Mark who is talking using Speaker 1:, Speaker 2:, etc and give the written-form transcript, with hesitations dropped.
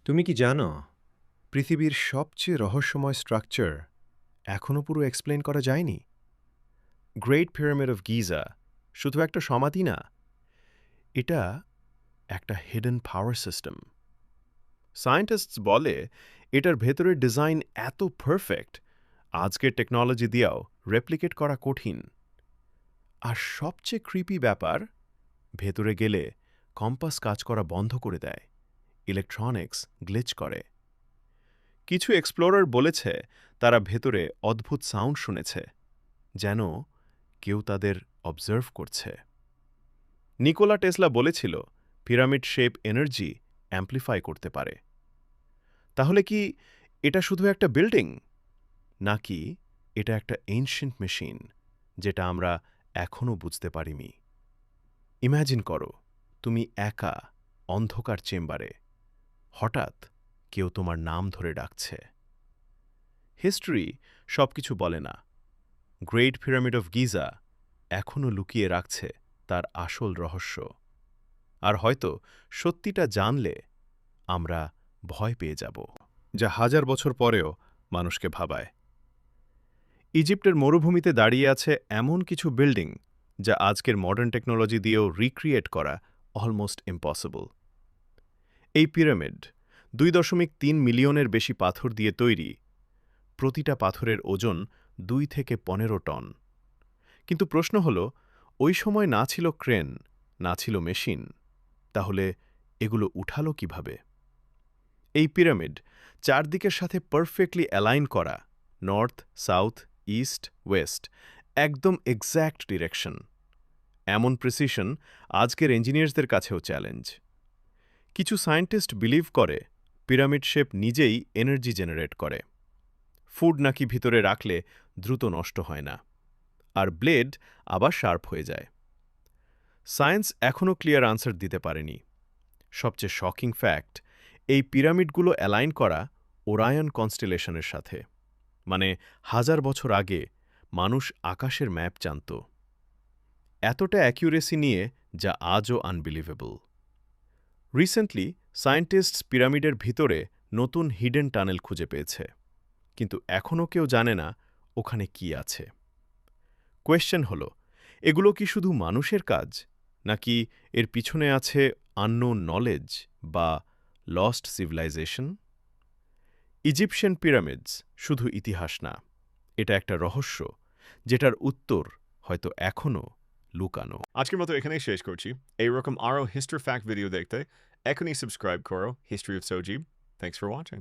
Speaker 1: তুমি কি জানো পৃথিবীর সবচেয়ে রহস্যময় স্ট্রাকচার এখনও পুরো এক্সপ্লেন করা যায়নি? গ্রেট পিরামিড অফ গিজা শুধু একটা সমাধি না, এটা একটা হিডেন পাওয়ার সিস্টেম। সায়েন্টিস্টস বলে এটার ভেতরের ডিজাইন এত পারফেক্ট, আজকের টেকনোলজি দিয়েও রেপ্লিকেট করা কঠিন। আর সবচেয়ে ক্রিপি ব্যাপার, ভেতরে গেলে কম্পাস কাজ করা বন্ধ করে দেয়, ইলেকট্রনিক্স গ্লিচ করে। কিছু এক্সপ্লোরার বলেছে তারা ভেতরে অদ্ভুত সাউন্ড শুনেছে, যেন কেউ তাদের অবজার্ভ করছে। নিকোলা টেসলা বলেছিল পিরামিড শেপ এনার্জি অ্যাম্প্লিফাই করতে পারে। তাহলে কি এটা শুধু একটা বিল্ডিং, নাকি এটা একটা এনশিয়েন্ট মেশিন যেটা আমরা এখনও বুঝতে পারিনি? ইম্যাজিন করো, তুমি একা অন্ধকার চেম্বারে, হঠাৎ কেউ তোমার নাম ধরে ডাকছে। হিস্ট্রি সবকিছু বলে না, গ্রেট পিরামিড অফ গিজা এখনও লুকিয়ে রাখছে তার আসল রহস্য। আর হয়তো সত্যিটা জানলে আমরা ভয় পেয়ে যাব, যা হাজার বছর পরেও মানুষকে ভাবায়। ইজিপ্টের মরুভূমিতে দাঁড়িয়ে আছে এমন কিছু বিল্ডিং যা আজকের মডার্ন টেকনোলজি দিয়েও রিক্রিয়েট করা অলমোস্ট ইম্পসিবল। এই পিরামিড 2.3 মিলিয়নের বেশি পাথর দিয়ে তৈরি, প্রতিটা পাথরের ওজন 2 থেকে 15 টন। কিন্তু প্রশ্ন হল, ওই সময় না ছিল ক্রেন, না ছিল মেশিন, তাহলে এগুলো উঠালো কিভাবে? এই পিরামিড চারদিকের সাথে পারফেক্টলি অ্যালাইন করা, নর্থ, সাউথ, ইস্ট, ওয়েস্ট, একদম এক্স্যাক্ট ডিরেকশন। এমন প্রিসিশন আজকের ইঞ্জিনিয়ার্সদের কাছেও চ্যালেঞ্জ। কিছু সায়েন্টিস্ট বিলিভ করে পিরামিড শেপ নিজেই এনার্জি জেনারেট করে। ফুড নাকি ভিতরে রাখলে দ্রুত নষ্ট হয় না, আর ব্লেড আবার শার্প হয়ে যায়। সায়েন্স এখনও ক্লিয়ার আনসার দিতে পারেনি। সবচেয়ে শকিং ফ্যাক্ট, এই পিরামিডগুলো অ্যালাইন করা ওরায়ন কনস্টেলেশনের সাথে, মানে হাজার বছর আগে মানুষ আকাশের ম্যাপ জানত। এতটা অ্যাকিউরেসি নিয়ে যা আজও আনবিলিভেবল। রিসেন্টলি সায়েন্টিস্টস পিরামিডের ভিতরে নতুন হিডেন টানেল খুঁজে পেয়েছে, কিন্তু এখনও কেউ জানে না ওখানে কি আছে। কোয়েশ্চেন হল, এগুলো কি শুধু মানুষের কাজ, নাকি এর পিছনে আছে আননোন নলেজ বা লস্ট সিভিলাইজেশন? ইজিপশিয়ান পিরামিডস শুধু ইতিহাস না, এটা একটা রহস্য যেটার উত্তর হয়তো এখনও লুকানো।
Speaker 2: আজকের মতো এখানেই শেষ করছি। এইরকম আরও হিস্ট্রি ফ্যাক্ট ভিডিও দেখতে এখনই সাবস্ক্রাইব করো history of Sajib. Thanks for watching.